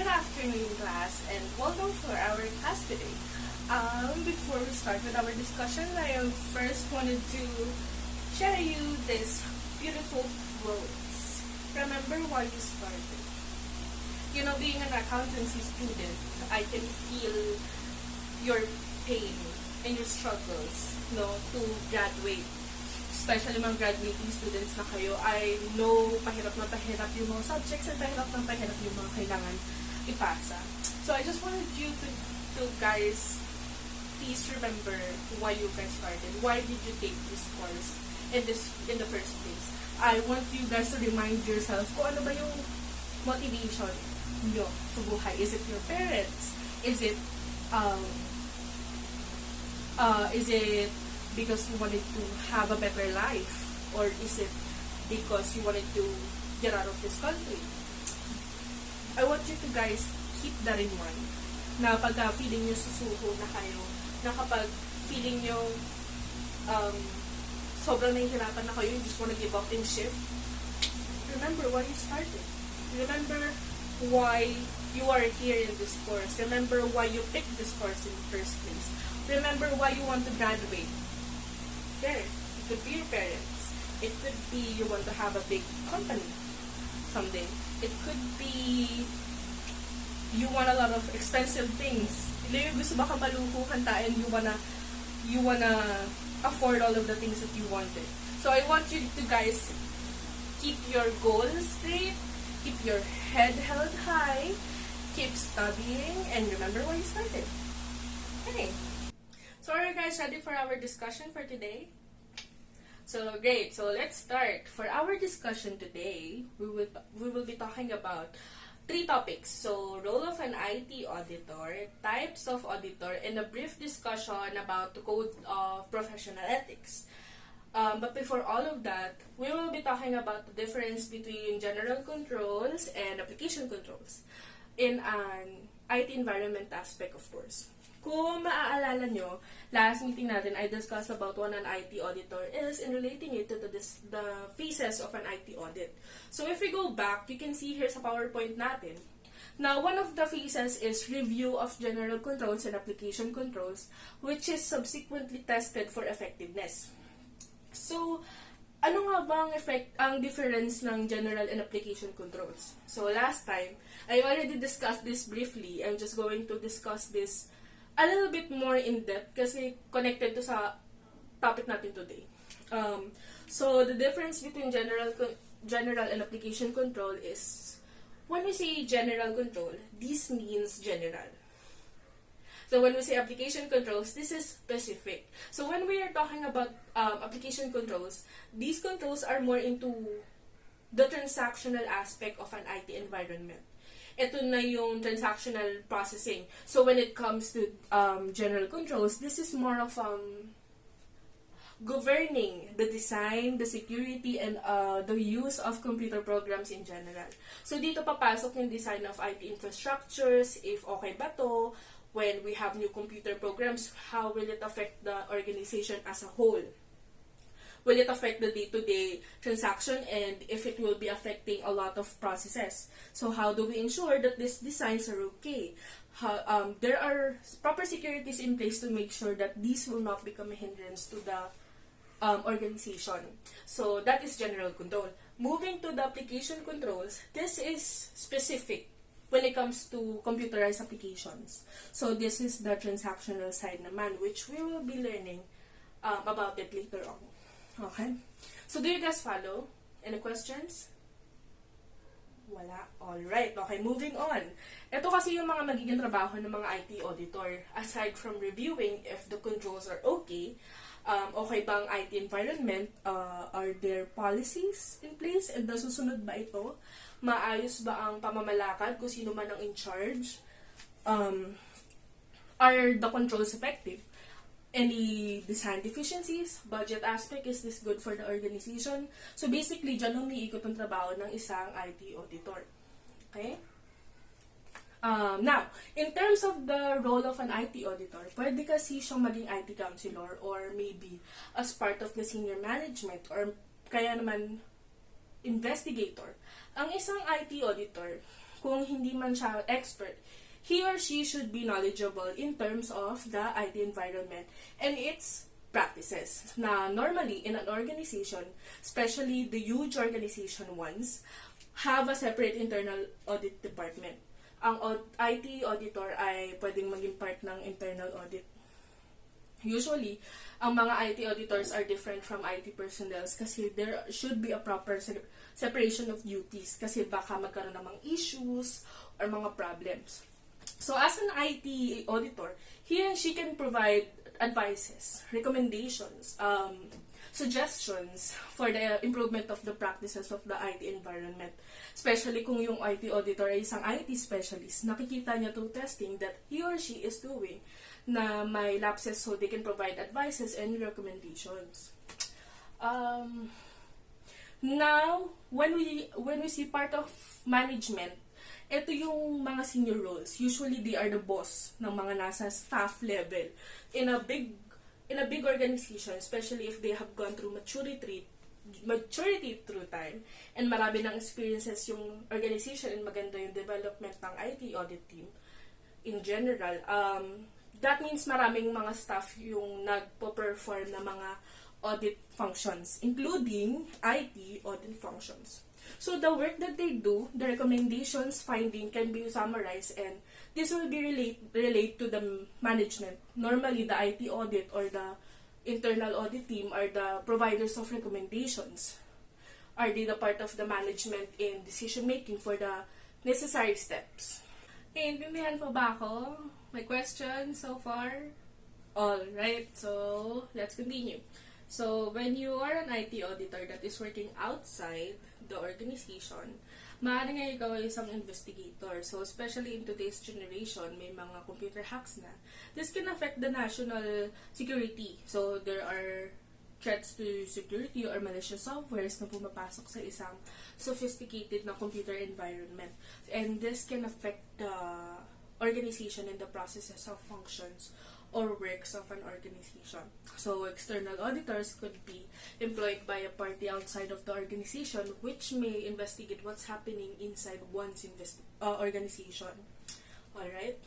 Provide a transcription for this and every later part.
Good afternoon, class, and welcome for our class today. Before we start with our discussion, I first wanted to share you this beautiful quotes. Remember why you started. You know, being an accountancy student, I can feel your pain and your struggles, to graduate. Especially mga graduating students na kayo, I know pahirap na pahirap yung mga subjects at pahirap na pahirap yung mga kailangan ipasa. So I just wanted you to guys, please remember why you guys started. Why did you take this course in the first place? I want you guys to remind yourself kung ano ba yung motivation nyo sa buhay. Is it your parents? Is it because you wanted to have a better life? Or is it because you wanted to get out of this country? I want you to guys keep that in mind. Na pag feeling nyo susuko na kayo, na kapag feeling nyo sobrang nahihirapan na kayo, you just wanna give up and shift, remember why you started. Remember why you are here in this course. Remember why you picked this course in the first place. Remember why you want to graduate. There, it could be your parents. It could be you want to have a big company someday. It could be you want a lot of expensive things. Yung gusto baka malukuhan ta and you wanna afford all of the things that you wanted. So I want you to guys keep your goals straight, keep your head held high, keep studying, and remember why you started. Okay. So are you guys ready for our discussion for today? So great. So let's start. For our discussion today, we will be talking about 3 topics. So role of an IT auditor, types of auditor, and a brief discussion about the code of professional ethics. But before all of that, we will be talking about the difference between general controls and application controls in an IT environment aspect, of course. Kung maaalala nyo, last meeting natin, I discussed about what an IT auditor is and relating it to the phases of an IT audit. So if we go back, you can see here sa PowerPoint natin. Now, one of the phases is review of general controls and application controls, which is subsequently tested for effectiveness. So, ano nga bang ang difference ng general and application controls? So last time, I already discussed this briefly. I'm just going to discuss this a little bit more in depth kasi connected to sa topic natin today. So the difference between general and application control is, when we say general control, this means general. So when we say application controls, this is specific. So when we are talking about application controls, these controls are more into the transactional aspect of an IT environment. Ito na yung transactional processing. So when it comes to general controls, this is more of governing the design, the security, and the use of computer programs in general. So dito papasok yung design of IT infrastructures, if okay ba to, when we have new computer programs, how will it affect the organization as a whole? Will it affect the day-to-day transaction, and if it will be affecting a lot of processes? So how do we ensure that these designs are okay? There are proper securities in place to make sure that these will not become a hindrance to the organization. So that is general control. Moving to the application controls, this is specific when it comes to computerized applications. So this is the transactional side naman, which we will be learning about it later on. Okay? So do you guys follow? Any questions? Wala. Alright. Okay, moving on. Ito kasi yung mga magiging trabaho ng mga IT auditor. Aside from reviewing if the controls are okay, okay ba ang IT environment, are there policies in place, and nasusunod ba ito? Maayos ba ang pamamalakad kung sino man ang in charge? Are the controls effective? Any design deficiencies? Budget aspect, is this good for the organization? So basically, dyan umiikot ang trabaho ng isang IT auditor. Okay? Now, in terms of the role of an IT auditor, pwede kasi siyang maging IT counselor or maybe as part of the senior management or kaya naman investigator. Ang isang IT auditor, kung hindi man siya expert, he or she should be knowledgeable in terms of the IT environment and its practices. Na normally, in an organization, especially the huge organization ones, have a separate internal audit department. Ang IT auditor ay pwedeng maging part ng internal audit. Usually, ang mga IT auditors are different from IT personnel kasi there should be a proper separation of duties kasi baka magkaroon ng mga issues or mga problems. So, as an IT auditor, he and she can provide advices, recommendations, suggestions for the improvement of the practices of the IT environment. Especially kung yung IT auditor ay isang IT specialist, nakikita niya through testing that he or she is doing na may lapses so they can provide advices and recommendations. Now, when we see part of management, ito yung mga senior roles. Usually, they are the boss ng mga nasa staff level in a big organization, especially if they have gone through maturity through time and marami ng experiences yung organization and maganda yung development ng IT audit team in general. That means maraming mga staff yung nagpo-perform na mga audit functions, including IT audit functions. So the work that they do, the recommendations, finding can be summarized and this will be relate to the management. Normally, the IT audit or the internal audit team are the providers of recommendations. Are they the part of the management in decision making for the necessary steps? Intindihan po ba ako? My questions so far? All right, so let's continue. So, when you are an IT auditor that is working outside the organization, maaaring nga ikaw ay isang investigator. So, especially in today's generation, may mga computer hacks na. This can affect the national security. So, there are threats to security or malicious softwares na pumapasok sa isang sophisticated na computer environment. And this can affect the organization and the processes of functions or works of an organization. So, external auditors could be employed by a party outside of the organization which may investigate what's happening inside one's organization. Alright?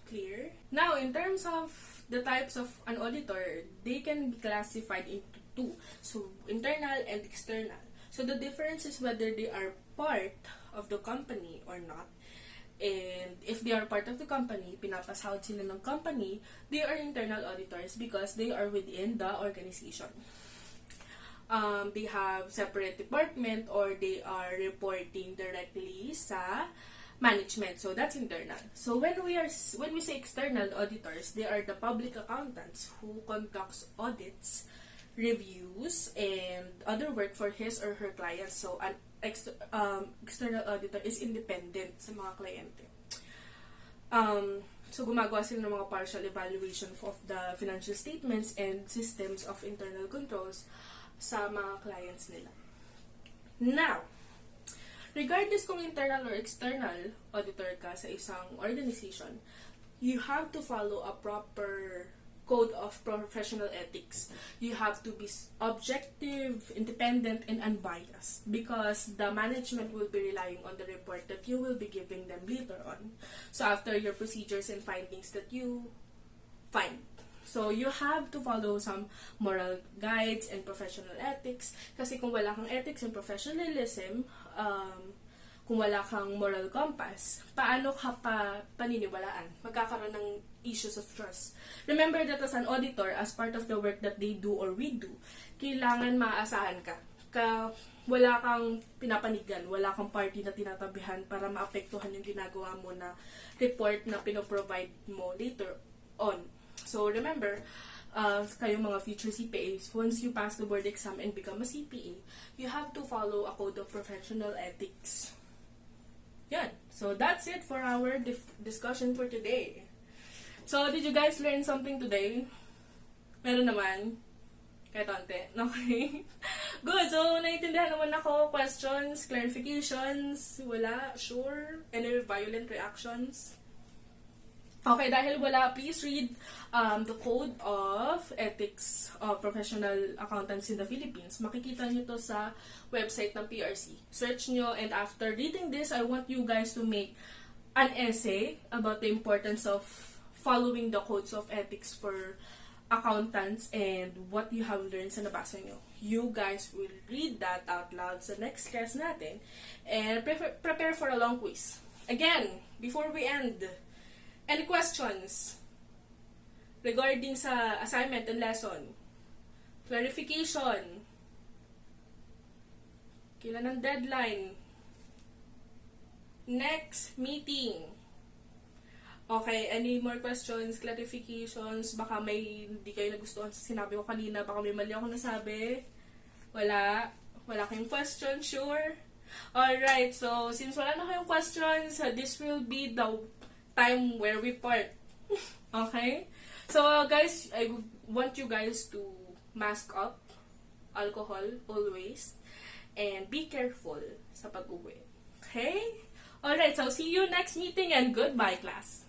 Clear? Now, in terms of the types of an auditor, they can be classified into two. So, internal and external. So, the difference is whether they are part of the company or not. And if they are part of the company, pinapasahod sila ng company, they are internal auditors because they are within the organization. They have separate department or they are reporting directly sa management. So that's internal. So when we say external auditors, they are the public accountants who conducts audits, reviews, and other work for his or her clients. So an external auditor is independent sa mga kliyente. So, gumagawa sila ng mga partial evaluation of the financial statements and systems of internal controls sa mga clients nila. Now, regardless kung internal or external auditor ka sa isang organization, you have to follow a proper code of professional ethics. You have to be objective, independent, and unbiased because the management will be relying on the report that you will be giving them later on. So after your procedures and findings that you find. So you have to follow some moral guides and professional ethics kasi kung wala kang ethics and professionalism, kung wala kang moral compass, paano ka paniniwalaan? Magkakaroon ng issues of trust. Remember that as an auditor, as part of the work that they do or we do, kailangan maaasahan ka. Wala kang pinapanigan, wala kang party na tinatabihan para maapektuhan yung ginagawa mo na report na pinoprovide mo later on. So remember, kayong mga future CPAs, once you pass the board exam and become a CPA, you have to follow a code of professional ethics. Yan. So, that's it for our discussion for today. So, did you guys learn something today? Meron naman. Kahit onte. Okay. Good. So, naiintindihan naman ako. Questions, clarifications, wala, sure. Any violent reactions? Okay, dahil wala, please read the Code of Ethics of Professional Accountants in the Philippines. Makikita nyo to sa website ng PRC. Search nyo, and after reading this, I want you guys to make an essay about the importance of following the codes of ethics for accountants and what you have learned sa nabasa nyo. You guys will read that out loud sa next class natin and prepare for a long quiz. Again, before we end, any questions regarding sa assignment and lesson? Clarification? Kailan ang deadline? Next meeting? Okay, any more questions, clarifications? Baka may hindi kayo nagustuhan sa sinabi ko kanina. Baka may mali ako nasabi. Wala? Wala kayong question? Sure? Alright, so since wala na kayong questions, this will be the time where we part. Okay? So, guys, I want you guys to mask up, alcohol, always, and be careful sa pag-uwi. Okay? Alright, so see you next meeting and goodbye, class.